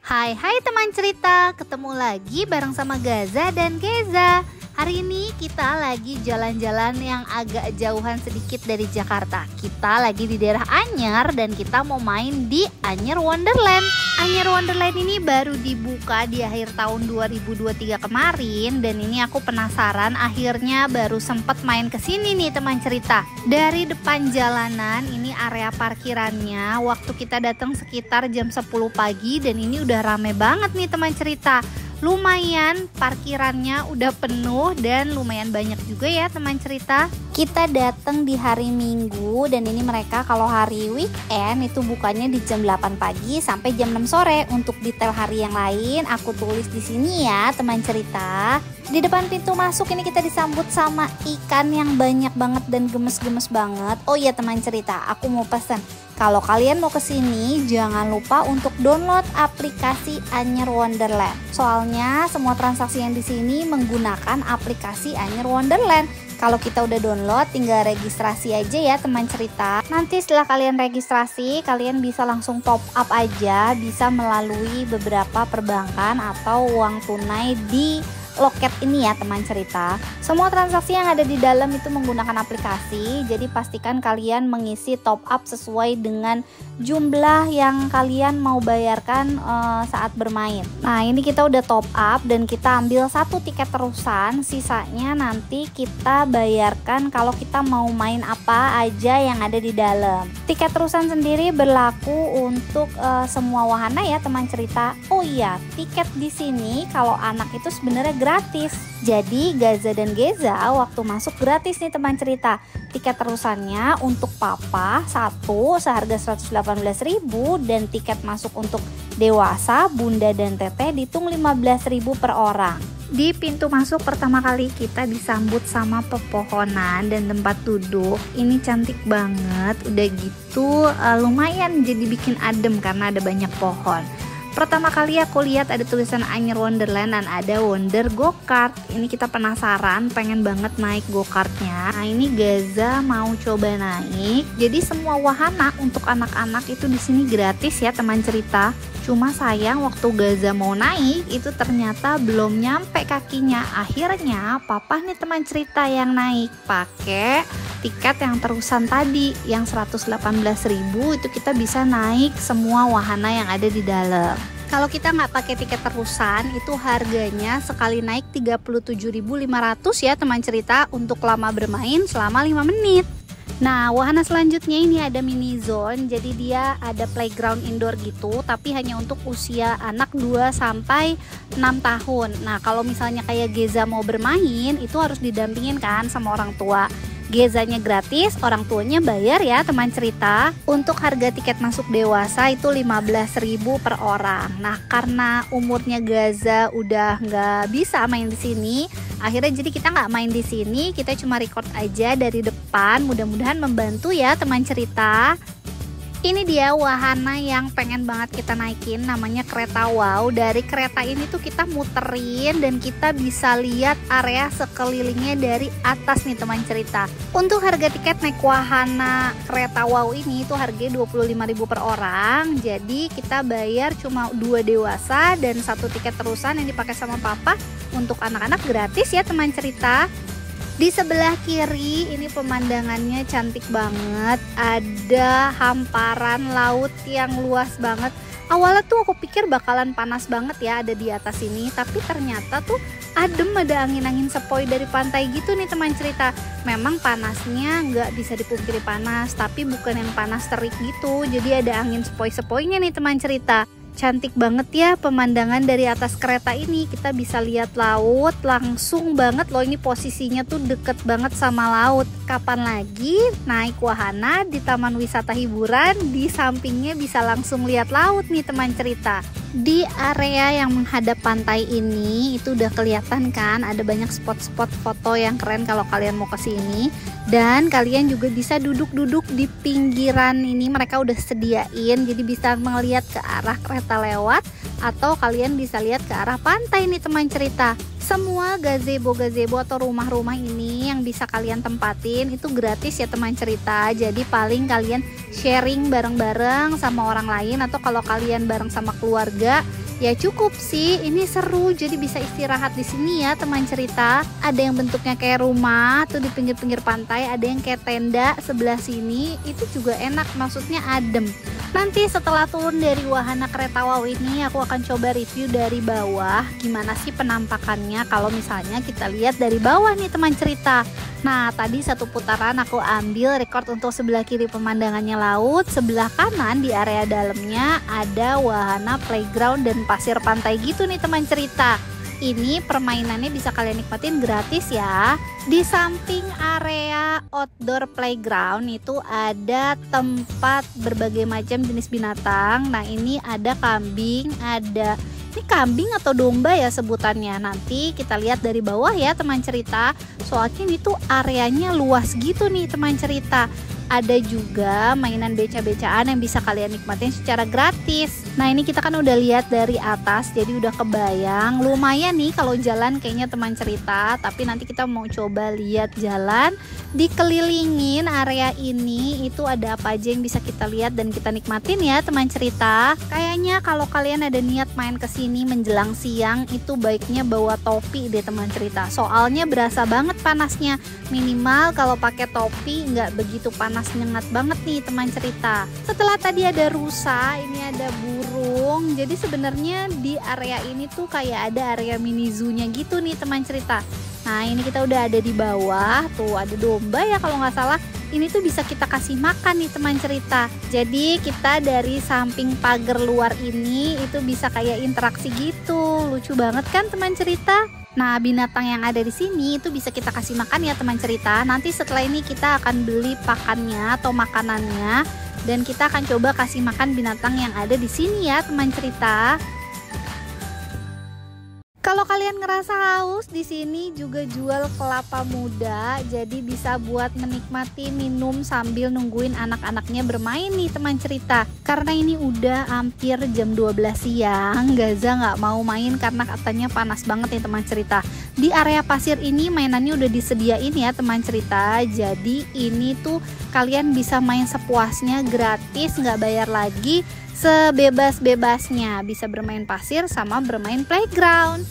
Hai teman cerita, ketemu lagi bareng sama Gaza dan Geza. Hari ini kita lagi jalan-jalan yang agak jauhan sedikit dari Jakarta. Kita lagi di daerah Anyer dan kita mau main di Anyer Wonderland. Anyer Wonderland ini baru dibuka di akhir tahun 2023 kemarin. Dan ini aku penasaran, akhirnya baru sempet main kesini nih teman cerita. Dari depan jalanan, ini area parkirannya. Waktu kita datang sekitar jam 10 pagi dan ini udah rame banget nih teman cerita. Lumayan parkirannya udah penuh dan lumayan banyak juga ya teman cerita. Kita datang di hari Minggu dan ini mereka kalau hari weekend itu bukanya di jam 8 pagi sampai jam 6 sore. Untuk detail hari yang lain aku tulis di sini ya teman cerita. Di depan pintu masuk ini kita disambut sama ikan yang banyak banget dan gemes-gemes banget. Oh iya teman cerita, aku mau pesan. Kalau kalian mau kesini, jangan lupa untuk download aplikasi Anyer Wonderland. Soalnya semua transaksi yang di sini menggunakan aplikasi Anyer Wonderland. Kalau kita udah download, tinggal registrasi aja ya teman cerita. Nanti setelah kalian registrasi, kalian bisa langsung top up aja, bisa melalui beberapa perbankan atau uang tunai di loket ini ya teman cerita. Semua transaksi yang ada di dalam itu menggunakan aplikasi, jadi pastikan kalian mengisi top up sesuai dengan jumlah yang kalian mau bayarkan saat bermain. Nah ini kita udah top up dan kita ambil satu tiket terusan, sisanya nanti kita bayarkan kalau kita mau main apa aja yang ada di dalam. Tiket terusan sendiri berlaku untuk semua wahana ya teman cerita. Oh iya, tiket di sini kalau anak itu sebenarnya gratis. Jadi Gaza dan Geza waktu masuk gratis nih teman cerita. Tiket terusannya untuk papa satu seharga 118.000 dan tiket masuk untuk dewasa, bunda dan teteh dihitung 15.000 per orang. Di pintu masuk pertama kali kita disambut sama pepohonan dan tempat duduk. Ini cantik banget. Udah gitu lumayan jadi bikin adem karena ada banyak pohon. Pertama kali aku lihat ada tulisan Anyer Wonderland dan ada Wonder Go-Kart. Ini kita penasaran, pengen banget naik go-kartnya. Nah ini Gaza mau coba naik. Jadi semua wahana untuk anak-anak itu di sini gratis ya teman cerita. Cuma sayang waktu Gaza mau naik itu ternyata belum nyampe kakinya. Akhirnya papa nih teman cerita yang naik pakai tiket yang terusan tadi yang 118.000 itu kita bisa naik semua wahana yang ada di dalam. Kalau kita nggak pakai tiket terusan itu harganya sekali naik 37.500 ya teman cerita untuk lama bermain selama 5 menit. Nah wahana selanjutnya ini ada mini zone, jadi dia ada playground indoor gitu tapi hanya untuk usia anak 2 sampai 6 tahun. Nah kalau misalnya kayak Geza mau bermain itu harus didampingin kan sama orang tua. Gezanya gratis, orang tuanya bayar ya teman cerita. Untuk harga tiket masuk dewasa itu 15.000 per orang. Nah karena umurnya Gaza udah nggak bisa main di sini, akhirnya jadi kita nggak main di sini, kita cuma record aja dari depan. Mudah-mudahan membantu ya teman cerita. Ini dia wahana yang pengen banget kita naikin, namanya kereta wow. Dari kereta ini tuh kita muterin dan kita bisa lihat area sekelilingnya dari atas nih teman cerita. Untuk harga tiket naik wahana kereta wow ini itu harganya 25.000 per orang. Jadi kita bayar cuma 2 dewasa dan 1 tiket terusan yang dipakai sama papa. Untuk anak-anak gratis ya teman cerita. Di sebelah kiri ini pemandangannya cantik banget. Ada hamparan laut yang luas banget. Awalnya tuh aku pikir bakalan panas banget ya ada di atas ini, tapi ternyata tuh adem, ada angin-angin sepoi dari pantai gitu nih teman cerita. Memang panasnya nggak bisa dipungkiri panas, tapi bukan yang panas terik gitu. Jadi ada angin sepoi-sepoinya nih teman cerita. Cantik banget ya pemandangan dari atas kereta ini. Kita bisa lihat laut langsung banget loh. Ini posisinya tuh deket banget sama laut. Kapan lagi naik wahana di taman wisata hiburan, di sampingnya bisa langsung lihat laut nih teman cerita. Di area yang menghadap pantai ini itu udah kelihatan kan ada banyak spot-spot foto yang keren kalau kalian mau ke sini. Dan kalian juga bisa duduk-duduk di pinggiran ini, mereka udah sediain jadi bisa melihat ke arah kereta lewat atau kalian bisa lihat ke arah pantai nih teman cerita. Semua gazebo-gazebo atau rumah-rumah ini yang bisa kalian tempatin itu gratis ya teman cerita. Jadi paling kalian sharing bareng-bareng sama orang lain, atau kalau kalian bareng sama keluarga Ya cukup sih, ini seru, jadi bisa istirahat di sini ya teman cerita. Ada yang bentuknya kayak rumah tuh di pinggir-pinggir pantai, ada yang kayak tenda sebelah sini, itu juga enak, maksudnya adem. Nanti setelah turun dari wahana kereta wow ini, aku akan coba review dari bawah gimana sih penampakannya kalau misalnya kita lihat dari bawah nih teman cerita. Nah, tadi satu putaran aku ambil record untuk sebelah kiri pemandangannya laut, sebelah kanan di area dalamnya ada wahana playground dan pasir pantai gitu nih teman cerita. Ini permainannya bisa kalian nikmatin gratis ya. Di samping area outdoor playground itu ada tempat berbagai macam jenis binatang. Nah, ini ada kambing, ini kambing atau domba ya sebutannya. Nanti kita lihat dari bawah ya teman cerita. Soalnya ini tuh areanya luas gitu nih teman cerita. Ada juga mainan beca-becaan yang bisa kalian nikmatin secara gratis. Nah, ini kita kan udah lihat dari atas, jadi udah kebayang lumayan nih kalau jalan kayaknya teman cerita. Tapi nanti kita mau coba lihat jalan dikelilingin area ini, itu ada apa aja yang bisa kita lihat dan kita nikmatin ya teman cerita. Kayaknya kalau kalian ada niat main ke sini menjelang siang, itu baiknya bawa topi deh teman cerita. Soalnya berasa banget panasnya. Minimal kalau pakai topi nggak begitu panas nyengat banget nih teman cerita. Setelah tadi ada rusa, ini ada burung. Jadi sebenarnya di area ini tuh kayak ada area mini zoo-nya gitu nih teman cerita. Nah, ini kita udah ada di bawah, tuh ada domba ya kalau nggak salah. Ini tuh bisa kita kasih makan nih teman cerita. Jadi kita dari samping pagar luar ini itu bisa kayak interaksi gitu. Lucu banget kan teman cerita? Nah, binatang yang ada di sini itu bisa kita kasih makan ya teman cerita. Nanti setelah ini kita akan beli pakannya atau makanannya dan kita akan coba kasih makan binatang yang ada di sini ya teman cerita. Kalau kalian ngerasa haus, di sini juga jual kelapa muda, jadi bisa buat menikmati minum sambil nungguin anak-anaknya bermain nih teman cerita. Karena ini udah hampir jam 12 siang, Gaza nggak mau main karena katanya panas banget nih teman cerita. Di area pasir ini mainannya udah disediain ya teman cerita, jadi ini tuh kalian bisa main sepuasnya gratis, nggak bayar lagi. Sebebas-bebasnya bisa bermain pasir sama bermain playground.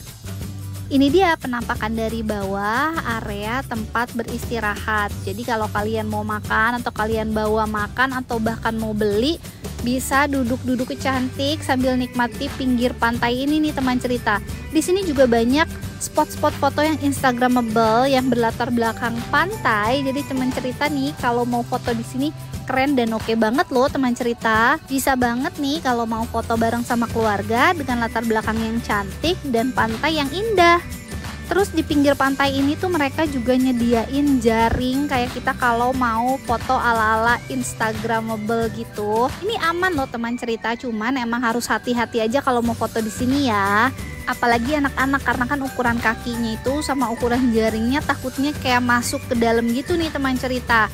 Ini dia penampakan dari bawah area tempat beristirahat. Jadi kalau kalian mau makan atau kalian bawa makan atau bahkan mau beli, bisa duduk-duduk cantik sambil nikmati pinggir pantai ini nih teman cerita. Di sini juga banyak spot-spot foto yang instagramable yang berlatar belakang pantai. Jadi teman cerita nih kalau mau foto di sini keren dan oke banget loh teman cerita. Bisa banget nih kalau mau foto bareng sama keluarga dengan latar belakang yang cantik dan pantai yang indah. Terus di pinggir pantai ini tuh mereka juga nyediain jaring kayak kita kalau mau foto ala-ala instagramable gitu. Ini aman loh teman cerita, cuman emang harus hati-hati aja kalau mau foto di sini ya. Apalagi anak-anak karena kan ukuran kakinya itu sama ukuran jaringnya takutnya kayak masuk ke dalam gitu nih teman cerita.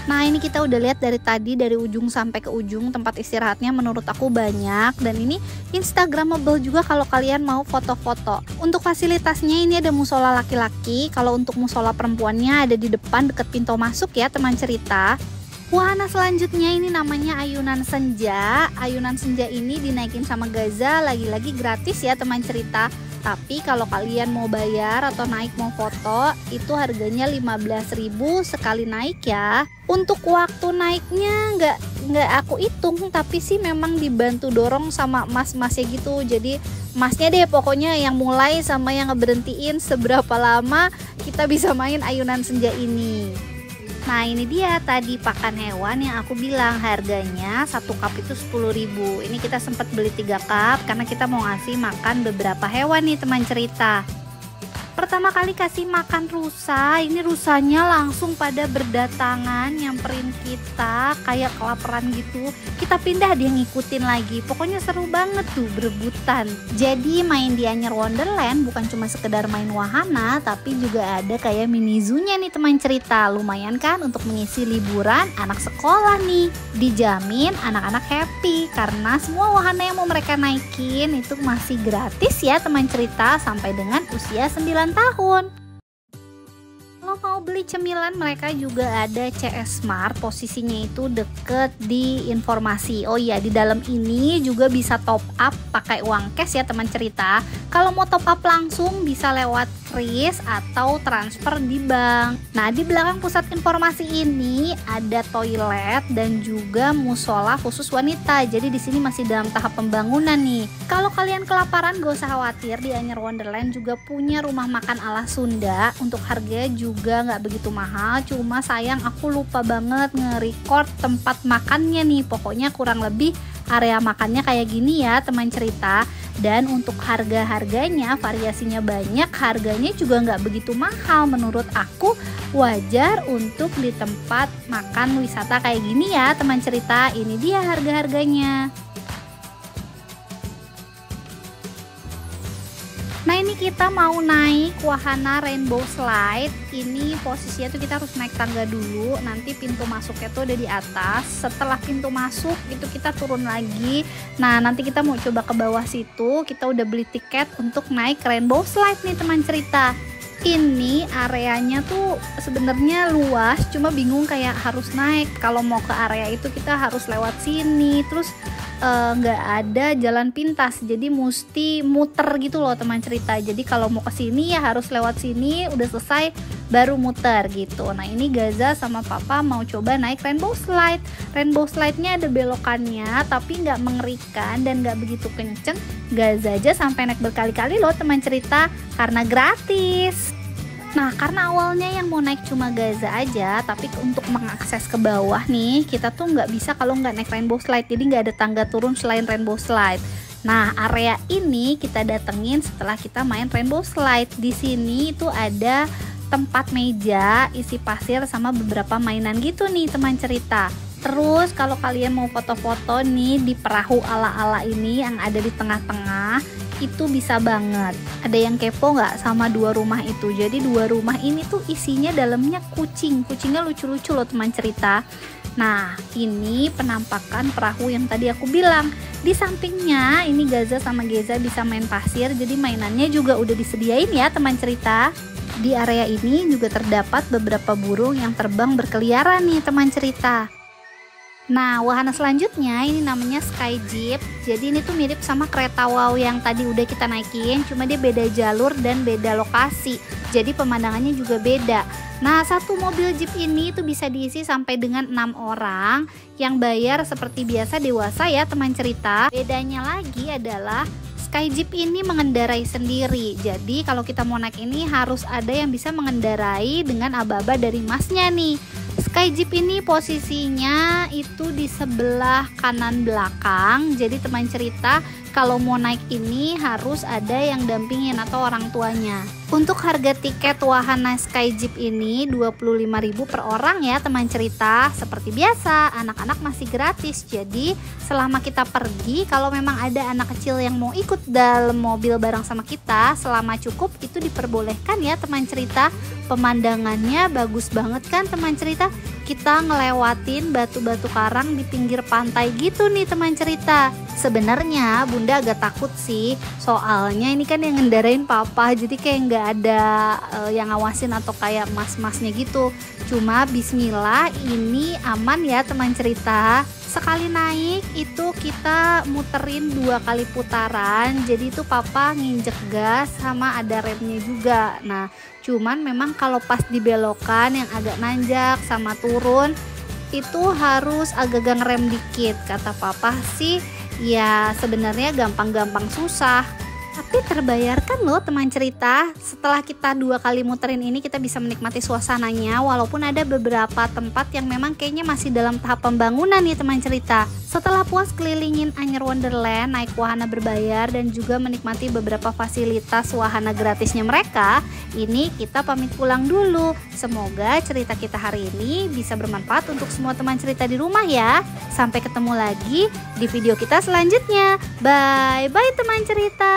Nah, ini kita udah lihat dari tadi dari ujung sampai ke ujung tempat istirahatnya menurut aku banyak dan ini instagramable juga kalau kalian mau foto-foto. Untuk fasilitasnya ini ada musola laki-laki, kalau untuk musola perempuannya ada di depan deket pintu masuk ya teman cerita. Wahana selanjutnya ini namanya ayunan senja. Ayunan senja ini dinaikin sama Gaza, lagi-lagi gratis ya teman cerita. Tapi kalau kalian mau bayar atau naik mau foto, itu harganya 15.000 sekali naik ya. Untuk waktu naiknya nggak aku hitung, tapi sih memang dibantu dorong sama mas-masnya gitu. Jadi masnya deh pokoknya yang mulai sama yang ngeberhentiin seberapa lama kita bisa main ayunan senja ini. Nah, ini dia tadi pakan hewan yang aku bilang harganya 1 cup itu 10.000. Ini kita sempat beli 3 cup karena kita mau ngasih makan beberapa hewan nih teman cerita. Pertama kali kasih makan rusa, ini rusanya langsung pada berdatangan nyamperin kita kayak kelaparan gitu. Kita pindah dia ngikutin lagi. Pokoknya seru banget tuh berebutan. Jadi main di Anyer Wonderland bukan cuma sekedar main wahana, tapi juga ada kayak mini zoo-nya nih teman cerita. Lumayan kan untuk mengisi liburan anak sekolah nih. Dijamin anak-anak happy karena semua wahana yang mau mereka naikin itu masih gratis ya teman cerita sampai dengan usia 9 tahun. Kalau Kalau mau beli cemilan mereka juga ada CS Mart, posisinya itu deket di informasi. Oh iya, di dalam ini juga bisa top up pakai uang cash ya teman cerita. Kalau mau top up langsung bisa lewat kris atau transfer di bank. Nah, di belakang pusat informasi ini ada toilet dan juga musola khusus wanita. Jadi di sini masih dalam tahap pembangunan nih. Kalau kalian kelaparan gak usah khawatir, di Anyer Wonderland juga punya rumah makan ala Sunda. Untuk harga juga nggak begitu mahal, cuma sayang aku lupa banget nge-record tempat makannya nih. Pokoknya kurang lebih area makannya kayak gini ya teman cerita. Dan untuk harga-harganya variasinya banyak, harganya juga nggak begitu mahal. Menurut aku wajar untuk di tempat makan wisata kayak gini ya teman cerita. Ini dia harga-harganya. Nah, ini kita mau naik wahana Rainbow Slide. Ini posisinya tuh kita harus naik tangga dulu. Nanti pintu masuknya tuh ada di atas. Setelah pintu masuk itu kita turun lagi. Nah, nanti kita mau coba ke bawah situ. Kita udah beli tiket untuk naik Rainbow Slide nih teman cerita. Ini areanya tuh sebenarnya luas, cuma bingung kayak harus naik. Kalau mau ke area itu kita harus lewat sini. Terus nggak ada jalan pintas, jadi mesti muter gitu loh teman cerita. Jadi kalau mau ke sini ya harus lewat sini, udah selesai baru muter gitu. Nah, ini Gaza sama Papa mau coba naik Rainbow Slide. Rainbow Slide-nya ada belokannya tapi nggak mengerikan dan nggak begitu kenceng. Gaza aja sampai naik berkali-kali loh teman cerita karena gratis. Nah, karena awalnya yang mau naik cuma Gaza aja, tapi untuk mengakses ke bawah nih, kita tuh nggak bisa kalau nggak naik Rainbow Slide. Jadi nggak ada tangga turun selain Rainbow Slide. Nah, area ini kita datengin setelah kita main Rainbow Slide. Di sini itu ada tempat meja isi pasir sama beberapa mainan gitu nih teman cerita. Terus kalau kalian mau foto-foto nih di perahu ala-ala ini yang ada di tengah-tengah, itu bisa banget. Ada yang kepo nggak sama dua rumah itu? Jadi dua rumah ini tuh isinya dalamnya kucing. Kucingnya lucu-lucu loh teman cerita. Nah, ini penampakan perahu yang tadi aku bilang. Di sampingnya ini Gaza sama Geza bisa main pasir. Jadi mainannya juga udah disediain ya teman cerita. Di area ini juga terdapat beberapa burung yang terbang berkeliaran nih teman cerita. Nah, wahana selanjutnya ini namanya Sky Jeep. Jadi ini tuh mirip sama kereta wow yang tadi udah kita naikin, cuma dia beda jalur dan beda lokasi. Jadi pemandangannya juga beda. Nah, satu mobil Jeep ini tuh bisa diisi sampai dengan 6 orang. Yang bayar seperti biasa dewasa ya teman cerita. Bedanya lagi adalah Sky Jeep ini mengendarai sendiri. Jadi kalau kita mau naik ini harus ada yang bisa mengendarai dengan aba-aba dari masnya nih. Sky Jeep ini posisinya itu di sebelah kanan belakang. Jadi teman cerita kalau mau naik ini harus ada yang dampingin atau orang tuanya. Untuk harga tiket wahana Sky Jeep ini 25.000 per orang ya teman cerita. Seperti biasa, anak-anak masih gratis. Jadi selama kita pergi, kalau memang ada anak kecil yang mau ikut dalam mobil bareng sama kita, selama cukup itu diperbolehkan ya teman cerita. Pemandangannya bagus banget kan teman cerita. Kita ngelewatin batu-batu karang di pinggir pantai gitu nih teman cerita. Sebenarnya Bunda agak takut sih, soalnya ini kan yang ngendarain Papa, jadi kayak nggak ada yang ngawasin atau kayak mas-masnya gitu. Cuma bismillah ini aman ya teman cerita. Sekali naik itu kita muterin 2 kali putaran, jadi itu Papa nginjek gas sama ada remnya juga. Nah, cuman memang kalau pas di belokan yang agak nanjak sama turun itu harus agak ngerem dikit. Kata Papa sih ya sebenarnya gampang-gampang susah, tapi terbayarkan loh teman cerita. Setelah kita 2 kali muterin ini kita bisa menikmati suasananya, walaupun ada beberapa tempat yang memang kayaknya masih dalam tahap pembangunan nih teman cerita. Setelah puas kelilingin Anyer Wonderland, naik wahana berbayar dan juga menikmati beberapa fasilitas wahana gratisnya mereka, ini kita pamit pulang dulu. Semoga cerita kita hari ini bisa bermanfaat untuk semua teman cerita di rumah ya. Sampai ketemu lagi di video kita selanjutnya. Bye bye teman cerita.